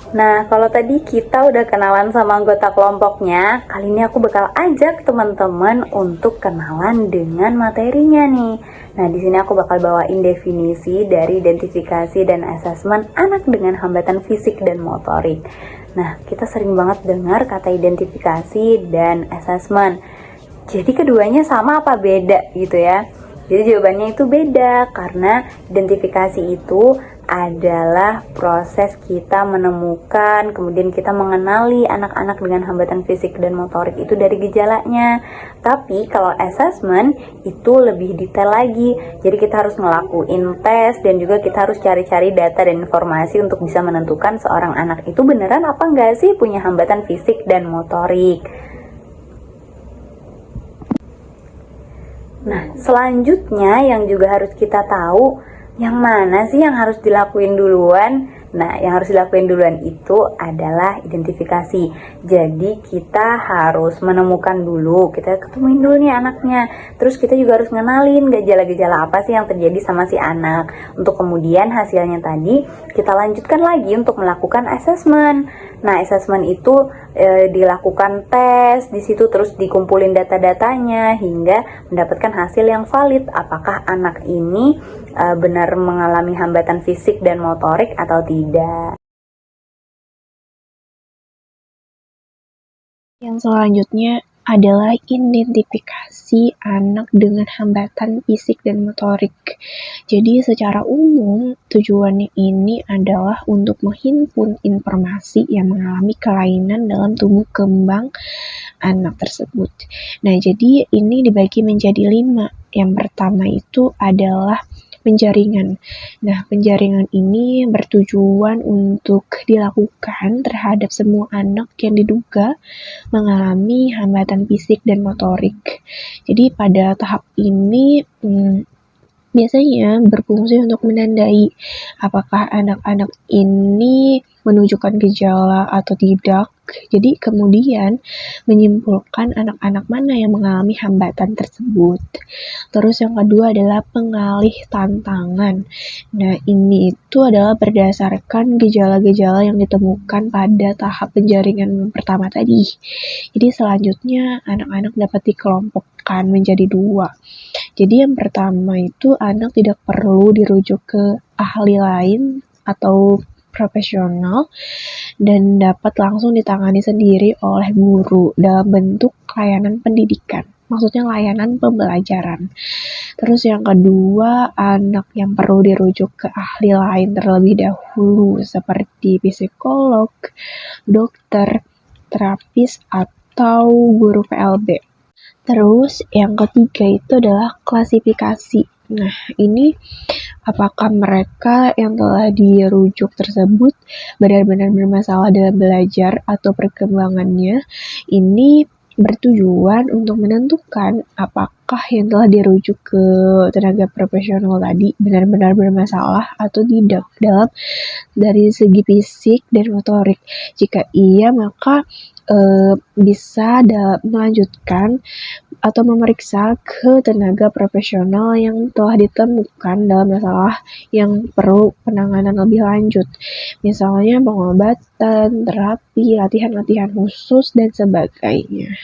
Nah, kalau tadi kita udah kenalan sama anggota kelompoknya, kali ini aku bakal ajak teman-teman untuk kenalan dengan materinya nih. Nah, di sini aku bakal bawain definisi dari identifikasi dan asesmen anak dengan hambatan fisik dan motorik. Nah, kita sering banget dengar kata identifikasi dan asesmen. Jadi keduanya sama apa beda gitu ya? Jadi jawabannya itu beda, karena identifikasi itu adalah proses kita menemukan, kemudian kita mengenali anak-anak dengan hambatan fisik dan motorik itu dari gejalanya. Tapi kalau assessment itu lebih detail lagi. Jadi kita harus ngelakuin tes dan juga kita harus cari-cari data dan informasi untuk bisa menentukan seorang anak itu beneran apa enggak sih punya hambatan fisik dan motorik. Nah, selanjutnya yang juga harus kita tahu, yang mana sih yang harus dilakuin duluan? Nah, yang harus dilakuin duluan itu adalah identifikasi. Jadi kita harus menemukan dulu, kita ketemuin dulu nih anaknya. Terus kita juga harus ngenalin gejala-gejala apa sih yang terjadi sama si anak. Untuk kemudian hasilnya tadi kita lanjutkan lagi untuk melakukan assessment. Nah, assessment itu dilakukan tes di situ, terus dikumpulin data-datanya hingga mendapatkan hasil yang valid. Apakah anak ini benar mengalami hambatan fisik dan motorik atau tidak. Yang selanjutnya adalah identifikasi anak dengan hambatan fisik dan motorik. Jadi secara umum tujuannya ini adalah untuk menghimpun informasi yang mengalami kelainan dalam tumbuh kembang anak tersebut. Nah, jadi ini dibagi menjadi 5. Yang pertama itu adalah penjaringan. Nah, penjaringan ini bertujuan untuk dilakukan terhadap semua anak yang diduga mengalami hambatan fisik dan motorik. Jadi pada tahap ini biasanya berfungsi untuk menandai apakah anak-anak ini menunjukkan gejala atau tidak. Jadi kemudian menyimpulkan anak-anak mana yang mengalami hambatan tersebut. Terus yang kedua adalah pengalih tantangan. Nah, ini itu adalah berdasarkan gejala-gejala yang ditemukan pada tahap penjaringan pertama tadi. Jadi selanjutnya anak-anak dapat dikelompokkan menjadi 2. Jadi yang pertama itu anak tidak perlu dirujuk ke ahli lain atau profesional dan dapat langsung ditangani sendiri oleh guru dalam bentuk layanan pendidikan. Maksudnya layanan pembelajaran. Terus yang kedua, anak yang perlu dirujuk ke ahli lain terlebih dahulu seperti psikolog, dokter, terapis, atau guru PLB. Terus yang ketiga itu adalah klasifikasi. Nah, ini apakah mereka yang telah dirujuk tersebut benar-benar bermasalah dalam belajar atau perkembangannya. Ini bertujuan untuk menentukan apakah yang telah dirujuk ke tenaga profesional tadi benar-benar bermasalah atau tidak dari segi fisik dan motorik. Jika iya, maka bisa melanjutkan atau memeriksa ke tenaga profesional yang telah ditemukan dalam masalah yang perlu penanganan lebih lanjut. Misalnya pengobatan, terapi, latihan-latihan khusus, dan sebagainya.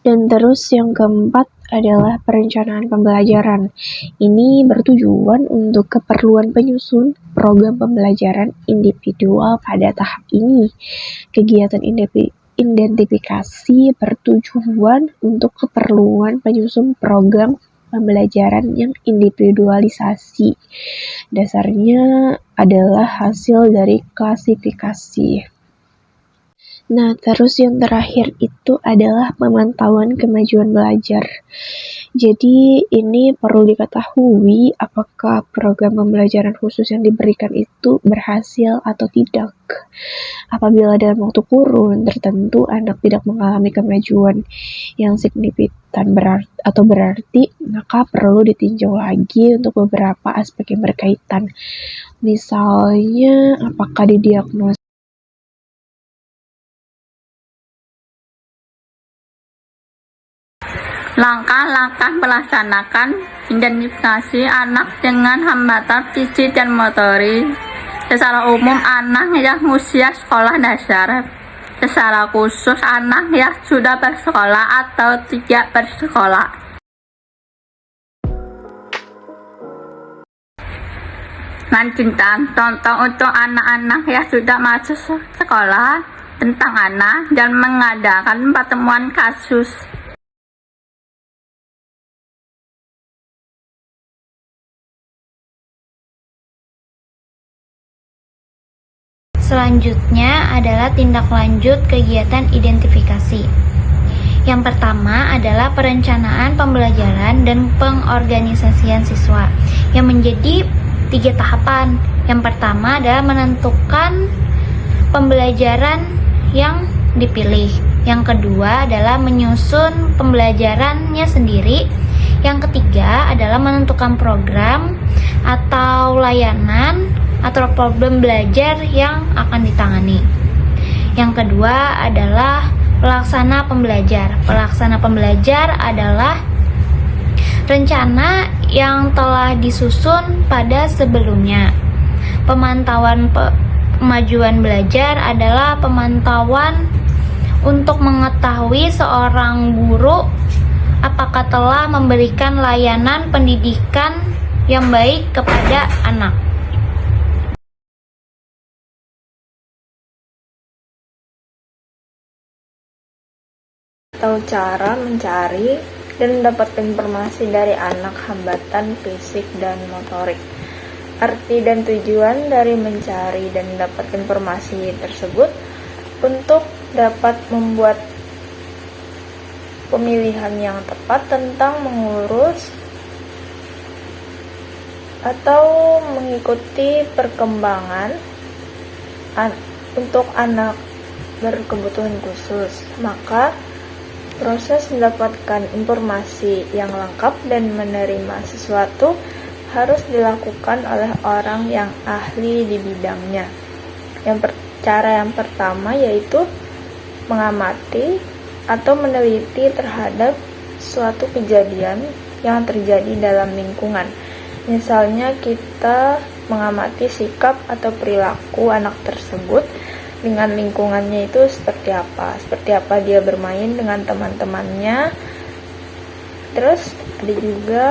Dan terus yang keempat adalah perencanaan pembelajaran. Ini bertujuan untuk keperluan penyusun program pembelajaran individual pada tahap ini. Kegiatan identifikasi bertujuan untuk keperluan penyusun program pembelajaran yang individualisasi. Dasarnya adalah hasil dari klasifikasi. Nah, terus yang terakhir itu adalah pemantauan kemajuan belajar. Jadi ini perlu diketahui apakah program pembelajaran khusus yang diberikan itu berhasil atau tidak. Apabila dalam waktu kurun tertentu anak tidak mengalami kemajuan yang signifikan berarti, maka perlu ditinjau lagi untuk beberapa aspek yang berkaitan. Misalnya, apakah didiagnosis Langkah-langkah melaksanakan identifikasi anak dengan hambatan fisik dan motorik. Secara umum, anak yang usia sekolah dasar. Secara khusus, anak yang sudah bersekolah atau tidak bersekolah. Lanjutan, contoh untuk anak-anak yang sudah masuk sekolah tentang anak dan mengadakan pertemuan kasus. Selanjutnya adalah tindak lanjut kegiatan identifikasi. Yang pertama adalah perencanaan pembelajaran dan pengorganisasian siswa yang menjadi 3 tahapan. Yang pertama adalah menentukan pembelajaran yang dipilih. Yang kedua adalah menyusun pembelajarannya sendiri. Yang ketiga adalah menentukan program atau layanan atau problem belajar yang akan ditangani. Yang kedua adalah pelaksana pembelajar. Pelaksana pembelajar adalah rencana yang telah disusun pada sebelumnya. Pemantauan kemajuan belajar adalah pemantauan untuk mengetahui seorang guru apakah telah memberikan layanan pendidikan yang baik kepada anak. Atau cara mencari dan mendapatkan informasi dari anak hambatan fisik dan motorik. Arti dan tujuan dari mencari dan mendapatkan informasi tersebut untuk dapat membuat pemilihan yang tepat tentang mengurus atau mengikuti perkembangan untuk anak berkebutuhan khusus. Maka proses mendapatkan informasi yang lengkap dan menerima sesuatu harus dilakukan oleh orang yang ahli di bidangnya. Cara yang pertama yaitu mengamati atau meneliti terhadap suatu kejadian yang terjadi dalam lingkungan. Misalnya kita mengamati sikap atau perilaku anak tersebut dengan lingkungannya itu seperti apa dia bermain dengan teman-temannya. Terus ada juga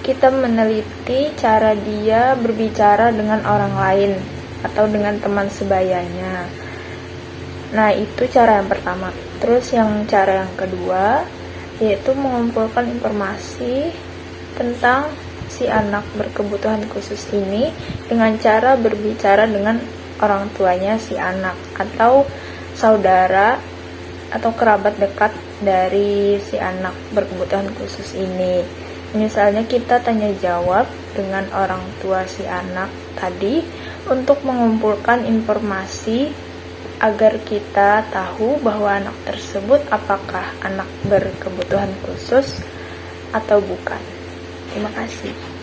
kita meneliti cara dia berbicara dengan orang lain atau dengan teman sebayanya. Nah, itu cara yang pertama. Terus cara yang kedua yaitu mengumpulkan informasi tentang si anak berkebutuhan khusus ini dengan cara berbicara dengan orang tuanya si anak atau saudara atau kerabat dekat dari si anak berkebutuhan khusus ini. Misalnya kita tanya jawab dengan orang tua si anak tadi untuk mengumpulkan informasi agar kita tahu bahwa anak tersebut apakah anak berkebutuhan khusus atau bukan. Terima kasih.